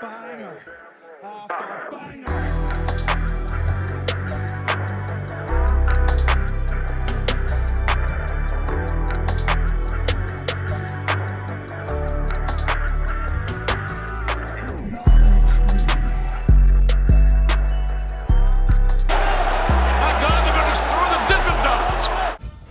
Banger after banger.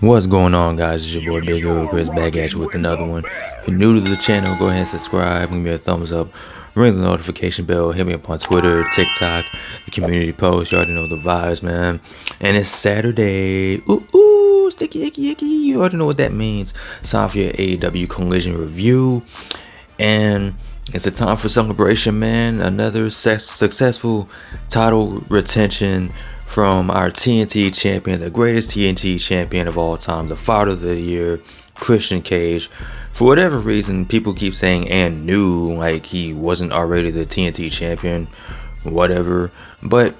What's going on, guys? It's your boy Big Hero Kris back at you with another one. If you're new to the channel, go ahead and subscribe, give me a thumbs up, ring the notification bell, hit me up on Twitter, TikTok, the community post. You already know the vibes, man. And it's Saturday. Ooh, sticky icky icky. You already know what that means. It's time for your AEW Collision review. And it's a time for celebration, man. Another successful title retention from our TNT champion, the greatest TNT champion of all time, the Fighter of the Year, Christian Cage. For whatever reason, people keep saying and knew like he wasn't already the TNT champion, whatever. But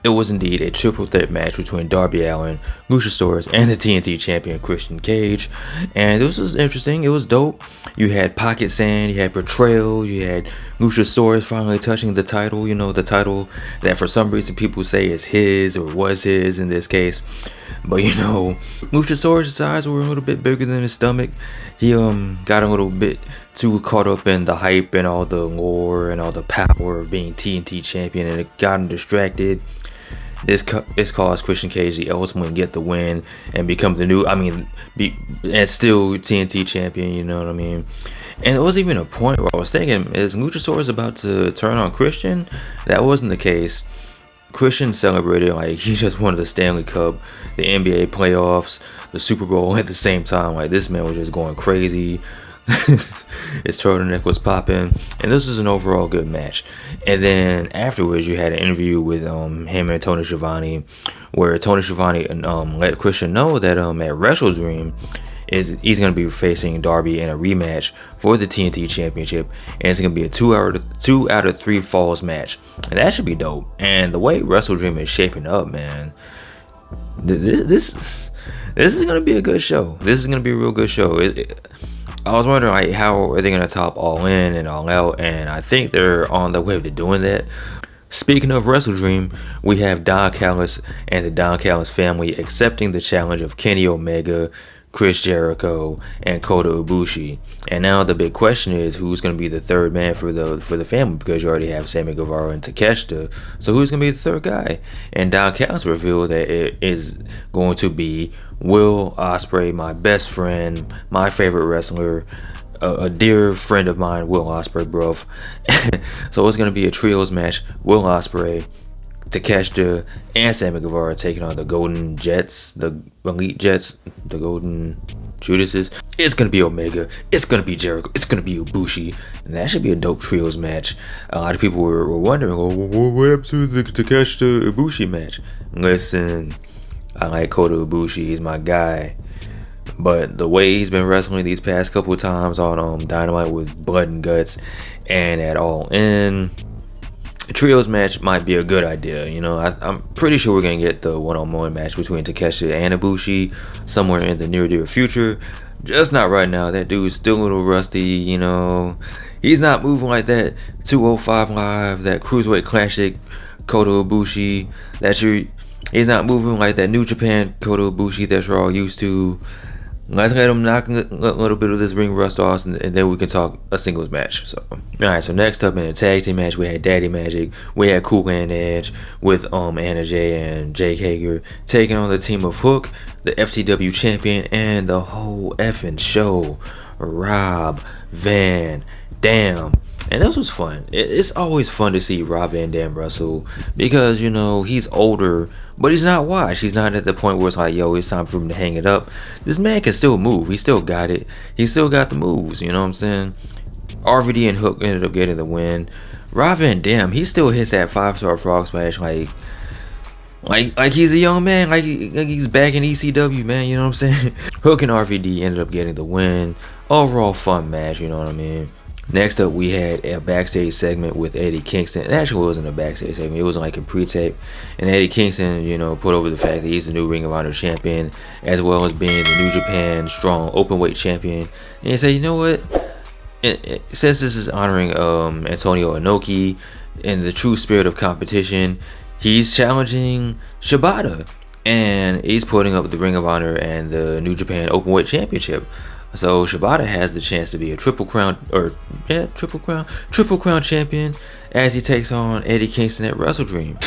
it was indeed a triple threat match between Darby Allin, Luchasaurus, and the TNT champion Christian Cage. And this was interesting. It was dope. You had Pocket Sand, you had Betrayal, you had Luchasaurus finally touching the title. You know, the title that for some reason people say is his or was his in this case. But you know, Luchasaurus' eyes were a little bit bigger than his stomach. He got a little bit too caught up in the hype and all the lore and all the power of being TNT champion, and it got him distracted. This caused Christian Cage to ultimately get the win and become the new, and still TNT champion, you know what I mean? And it wasn't even a point where I was thinking, is Luchasaurus about to turn on Christian? That wasn't the case. Christian celebrated like he just won the Stanley Cup, the NBA playoffs, the Super Bowl at the same time. Like, this man was just going crazy. His turtleneck was popping, and this is an overall good match. And then afterwards, you had an interview with him and Tony Schiavone, where Tony Schiavone let Christian know that at WrestleDream he's going to be facing Darby in a rematch for the TNT Championship, and it's going to be a 2 out of 3 falls match, and that should be dope. And the way WrestleDream is shaping up, man, this is going to be a good show. This is going to be a real good show. I was wondering, like, how are they going to top All In and All Out, and I think they're on the way to doing that. Speaking of WrestleDream, we have Don Callis and the Don Callis family accepting the challenge of Kenny Omega, Chris Jericho, and Kota Ibushi. And now the big question is, who's going to be the third man for the family, because you already have Sammy Guevara and Takeshita. So who's going to be the third guy? And Don Callis revealed that it is going to be Will Ospreay, my best friend, my favorite wrestler, a dear friend of mine, Will Ospreay, bro. So it's going to be a trios match: Will Ospreay, Takeshita, and Sammy Guevara taking on the Golden Jets, the Elite Jets, the Golden Judases. It's going to be Omega, it's going to be Jericho, it's going to be Ibushi, and that should be a dope trios match. A lot of people were wondering, oh, what happened to the Takeshita Ibushi match? Listen, I like Kota Ibushi, he's my guy. But the way he's been wrestling these past couple of times on Dynamite with blood and guts and at All In, a trios match might be a good idea. You know, I'm pretty sure we're going to get the one-on-one match between Takeshita and Ibushi somewhere in the near future. Just not right now. That dude's still a little rusty, you know. He's not moving like that 205 Live, that Cruiserweight Classic Kota Ibushi. He's not moving like that New Japan Kota Ibushi that you're all used to. Let's let him knock a little bit of this ring rust off, and then we can talk a singles match. So, alright, so next up in the tag team match, we had Daddy Magic. We had Cool and Edge with Anna Jay and Jake Hager taking on the team of Hook, the FTW champion, and the whole effing show, Rob Van Dam. And this was fun. It's always fun to see Rob Van Dam wrestle, because, you know, he's older, but he's not washed. He's not at the point where it's like, yo, it's time for him to hang it up. This man can still move. He still got it. He still got the moves, you know what I'm saying? RVD and Hook ended up getting the win. Rob Van Dam, he still hits that 5-star frog splash like he's a young man, like he's back in ECW, man, you know what I'm saying? Hook and RVD ended up getting the win. Overall fun match, you know what I mean? Next up, we had a backstage segment with Eddie Kingston. It actually wasn't a backstage segment. It was like a pre-tape. And Eddie Kingston, you know, put over the fact that he's the new Ring of Honor champion, as well as being the New Japan Strong Openweight champion. And he said, you know what? since this is honoring Antonio Inoki in the true spirit of competition, he's challenging Shibata, and he's putting up the Ring of Honor and the New Japan Openweight Championship. So Shibata has the chance to be a triple crown champion as he takes on Eddie Kingston at Wrestle Dream.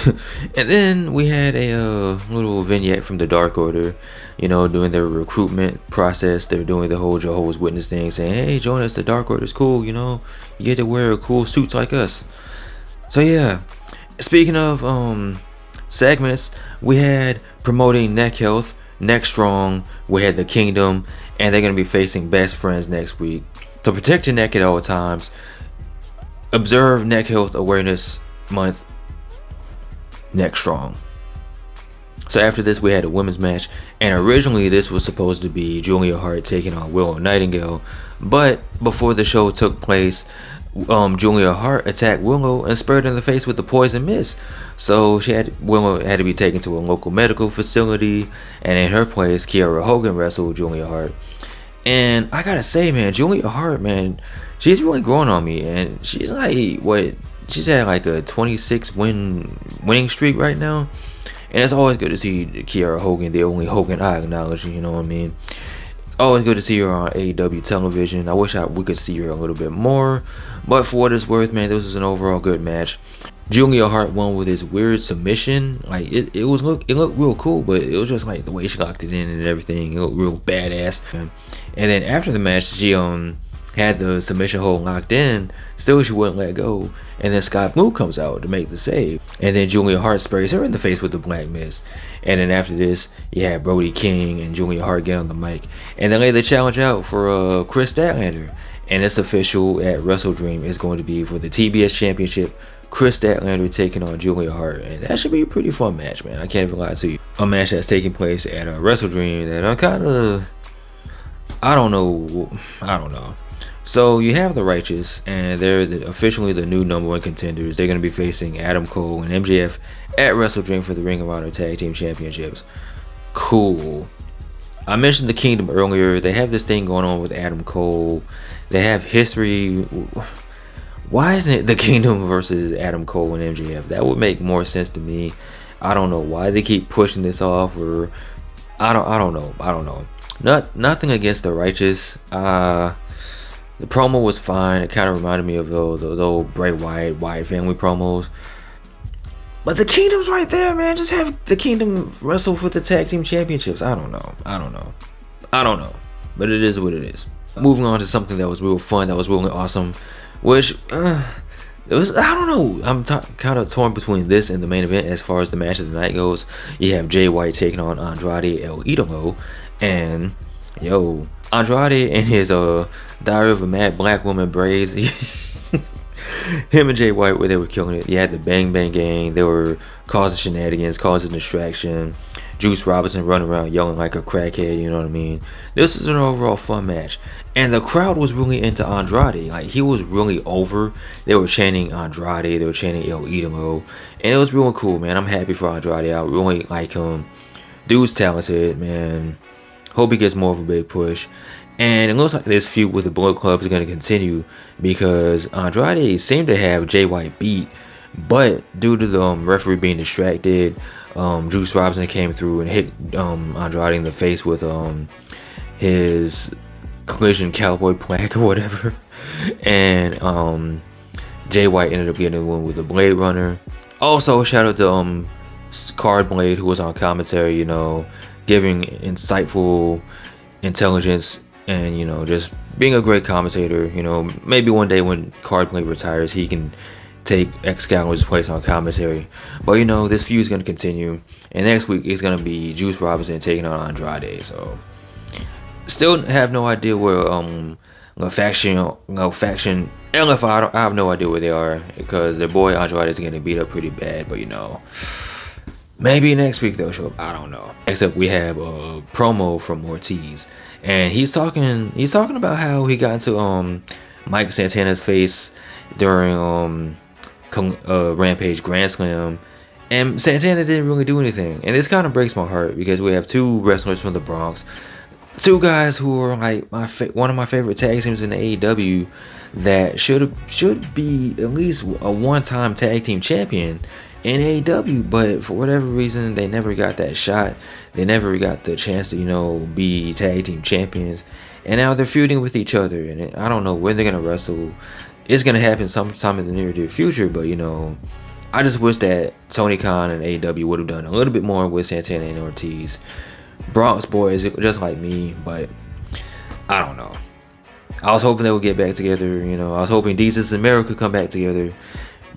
And then we had a little vignette from the Dark Order, doing their recruitment process. They're doing the whole Jehovah's Witness thing, saying, "Hey, join us. The Dark Order's cool. You get to wear cool suits like us." So yeah, speaking of segments, we had promoting neck health, neck strong. We had the Kingdom, and they're going to be facing Best Friends next week. So protect your neck at all times. Observe Neck Health Awareness Month. Neck strong. So after this, we had a women's match, and originally this was supposed to be Julia Hart taking on Willow Nightingale, but before the show took place, Julia Hart attacked Willow and spurred her in the face with the poison mist. So Willow had to be taken to a local medical facility, and in her place, Kiera Hogan wrestled Julia Hart. And I gotta say, man, Julia Hart, man, she's really growing on me, and she's she's had like a 26 winning streak right now. And it's always good to see Kiera Hogan, the only Hogan I acknowledge, you know what I mean? Always good to see her on AEW television. I wish we could see her a little bit more, but for what it's worth, man, this was an overall good match. Julia Hart won with this weird submission. Like it looked real cool, but it was just like the way she locked it in and everything. It looked real badass. And then after the match, she had the submission hold locked in. Still, she wouldn't let go. And then Scott Blue comes out to make the save. And then Julia Hart sprays her in the face with the black mist. And then after this, you had Brody King and Julia Hart get on the mic. And they lay the challenge out for Kris Statlander. And it's official at Wrestle Dream. It's going to be for the TBS Championship. Kris Statlander taking on Julia Hart. And that should be a pretty fun match, man. I can't even lie to you. A match that's taking place at Wrestle Dream that I'm kind of... I don't know. So you have the Righteous, and they're officially the new #1 contenders. They're going to be facing Adam Cole and MJF at Wrestle Dream for the Ring of Honor Tag Team Championships. Cool. I mentioned the Kingdom earlier. They have this thing going on with Adam Cole. They have history. Why isn't it the Kingdom versus Adam Cole and MJF? That would make more sense to me. I don't know why they keep pushing this off, or I don't know. Nothing against the Righteous. The promo was fine. It kind of reminded me of those old Bray Wyatt family promos. But the Kingdom's right there, man. Just have the Kingdom wrestle for the tag team championships. I don't know. But it is what it is. Moving on to something that was real fun, that was really awesome, which it was. I don't know. I'm kind of torn between this and the main event as far as the match of the night goes. You have Jay White taking on Andrade El Idolo, and Andrade and his Diary of a Mad Black Woman braids. Him and Jay White, where they were killing it. You had the Bang Bang Gang. They were causing shenanigans, causing distraction. Juice Robinson running around yelling like a crackhead, you know what I mean? This is an overall fun match. And the crowd was really into Andrade. Like, he was really over. They were chanting Andrade. They were chanting El Idolo. And it was really cool, man. I'm happy for Andrade. I really like him. Dude's talented, man. Hope he gets more of a big push. And it looks like this feud with the Bullet Club is going to continue because Andrade seemed to have Jay White beat, but due to the referee being distracted, Juice Robinson came through and hit Andrade in the face with his Collision Cowboy plaque or whatever. And Jay White ended up getting the one with the Blade Runner. Also, shout out to Card Blade, who was on commentary, giving insightful intelligence and just being a great commentator. Maybe one day when Card Blade retires, he can take Excalibur's place on commentary. But this feud is going to continue, and next week is going to be Juice Robinson taking on Andrade. So still have no idea where faction LFI, I have no idea where they are, because their boy Andrade is getting beat up pretty bad. But maybe next week they'll show up. I don't know. Except we have a promo from Ortiz, and he's talking about how he got into Mike Santana's face during Rampage Grand Slam, and Santana didn't really do anything. And this kind of breaks my heart because we have two wrestlers from the Bronx. two guys who are like one of my favorite tag teams in the AEW that should be at least a one-time tag team champion in AEW, but for whatever reason they never got that shot. They never got the chance to be tag team champions, and now they're feuding with each other. And I don't know when they're gonna wrestle. It's gonna happen sometime in the near future, but I just wish that Tony Khan and AEW would have done a little bit more with Santana and Ortiz. Bronx boys, just like me, but I don't know. I was hoping they would get back together. I was hoping Desus and Mero could come back together,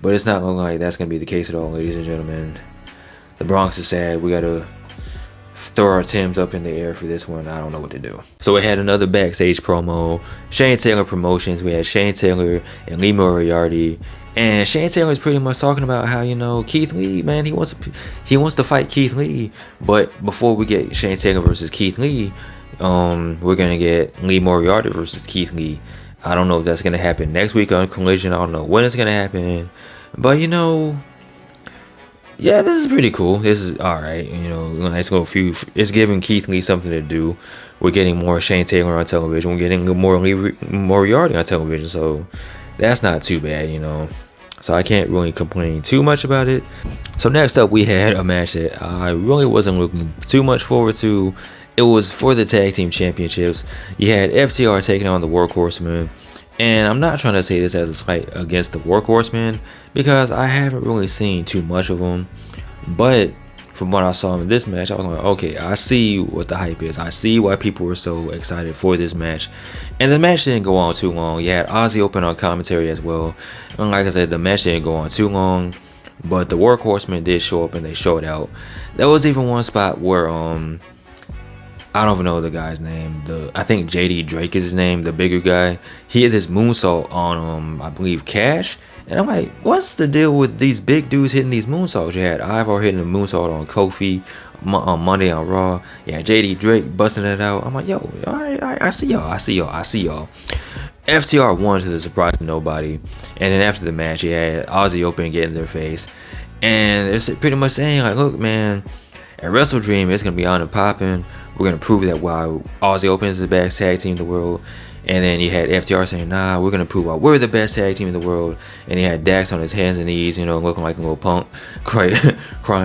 but it's not looking like that's gonna be the case at all, ladies and gentlemen. The Bronx is sad. We gotta throw our Timbs up in the air for this one. I don't know what to do. So we had another backstage promo. Shane Taylor Promotions. We had Shane Taylor and Lee Moriarty. And Shane Taylor is pretty much talking about how Keith Lee, man, he wants to fight Keith Lee, but before we get Shane Taylor versus Keith Lee, we're gonna get Lee Moriarty versus Keith Lee. I don't know if that's gonna happen next week on Collision. I don't know when it's gonna happen, but yeah, this is pretty cool. This is all right. Nice little feud. It's giving Keith Lee something to do. We're getting more Shane Taylor on television. We're getting more Lee Moriarty on television. So that's not too bad, So I can't really complain too much about it. So next up, we had a match that I really wasn't looking too much forward to. It was for the tag team championships. You had FTR taking on the Workhorsemen. And I'm not trying to say this as a slight against the Workhorsemen, because I haven't really seen too much of them. But from what I saw in this match, I was like, okay, I see what the hype is. I see why people were so excited for this match. And the match didn't go on too long. You had Ozzy open on commentary as well. And like I said, the match didn't go on too long, but the Workhorsemen did show up and they showed out. There was even one spot where I don't even know the guy's name. I think JD Drake is his name, the bigger guy. He had this moonsault on I believe Cash. And I'm like, what's the deal with these big dudes hitting these moonsaults? You had Ivar hitting a moonsault on Kofi on Monday on Raw. Yeah, JD Drake busting it out. I'm like, yo, all right, I see y'all. FTR won to the surprise of nobody. And then after the match, you had Ozzy Open and get in their face. And they're pretty much saying, like, look, man, at Wrestle Dream, it's going to be on and popping. We're going to prove that while Ozzy Open is the best tag team in the world. And then you had FTR saying, nah, we're going to prove why we're the best tag team in the world. And you had Dax on his hands and knees, looking like a little punk, crying,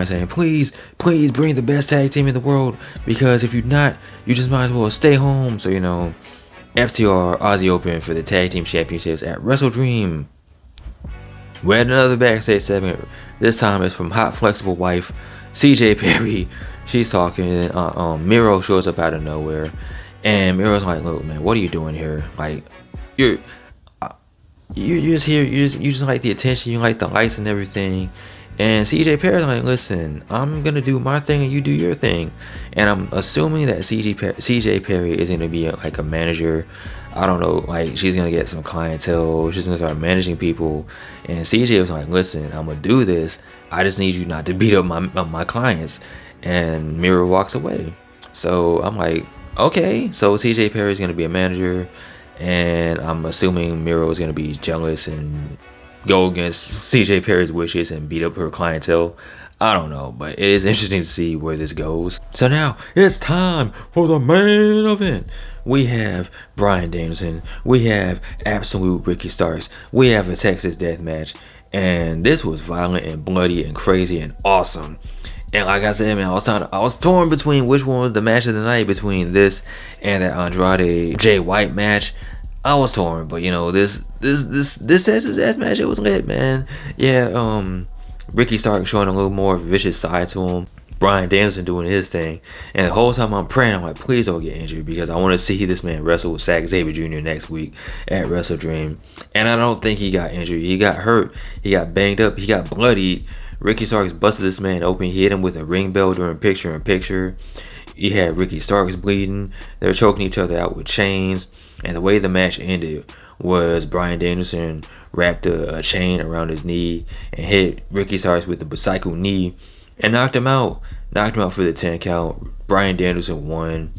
saying, please bring the best tag team in the world. Because if you're not, you just might as well stay home. So, FTR, Ozzy Open for the tag team championships at Wrestle Dream. We had another backstage segment. This time it's from Hot Flexible Wife, CJ Perry. She's talking, and Miro shows up out of nowhere. And Miro's like, look, man, what are you doing here? Like, you're just here. You just like the attention. You like the lights and everything. And CJ Perry's like, listen, I'm gonna do my thing and you do your thing. And I'm assuming that CJ Perry is gonna be like a manager. I don't know, like she's gonna get some clientele. She's gonna start managing people. And CJ was like, listen, I'm gonna do this. I just need you not to beat up my clients. And Miro walks away. So I'm like, okay, so CJ Perry's gonna be a manager, and I'm assuming Miro is gonna be jealous and go against CJ Perry's wishes and beat up her clientele. I don't know, but it is interesting to see where this goes. So now it's time for the main event. We have Bryan Danielson, we have Absolute Ricky Starks, we have a Texas Death Match, and this was violent and bloody and crazy and awesome. And like I said, man, I was torn between which one was the match of the night, between this and that Andrade Jay White match. I was torn, but this Texas Death match, it was lit, man. Yeah, Ricky Stark showing a little more vicious side to him. Bryan Danielson doing his thing, and the whole time I'm praying, I'm like, please don't get injured, because I want to see this man wrestle with Zack Sabre Jr. next week at Wrestle Dream. And I don't think he got injured. He got hurt. He got banged up. He got bloodied. Ricky Starks busted this man open. He hit him with a ring bell during picture-in-picture. You had Ricky Starks bleeding. They were choking each other out with chains. And the way the match ended was Bryan Danielson wrapped a chain around his knee and hit Ricky Starks with the bicycle knee and knocked him out. Knocked him out for the 10 count. Bryan Danielson won.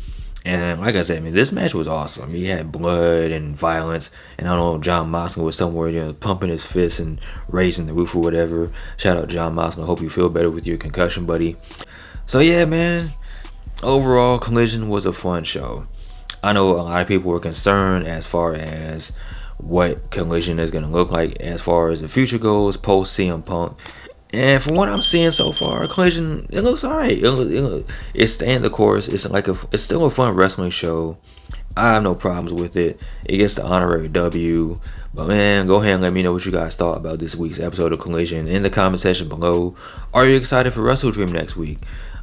And like I said, man, this match was awesome. He had blood and violence. And I don't know, John Moxley was somewhere, pumping his fists and raising the roof or whatever. Shout out John Moxley. I hope you feel better with your concussion, buddy. So yeah, man. Overall, Collision was a fun show. I know a lot of people were concerned as far as what Collision is going to look like as far as the future goes post CM Punk. And from what I'm seeing so far, Collision, it looks alright. It's staying the course. It's still a fun wrestling show. I have no problems with it. It gets the honorary W. But man, go ahead and let me know what you guys thought about this week's episode of Collision in the comment section below. Are you excited for Wrestle Dream next week?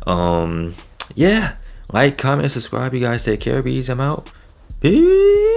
Yeah. Like, comment, subscribe. You guys take care. Peace. I'm out. Peace.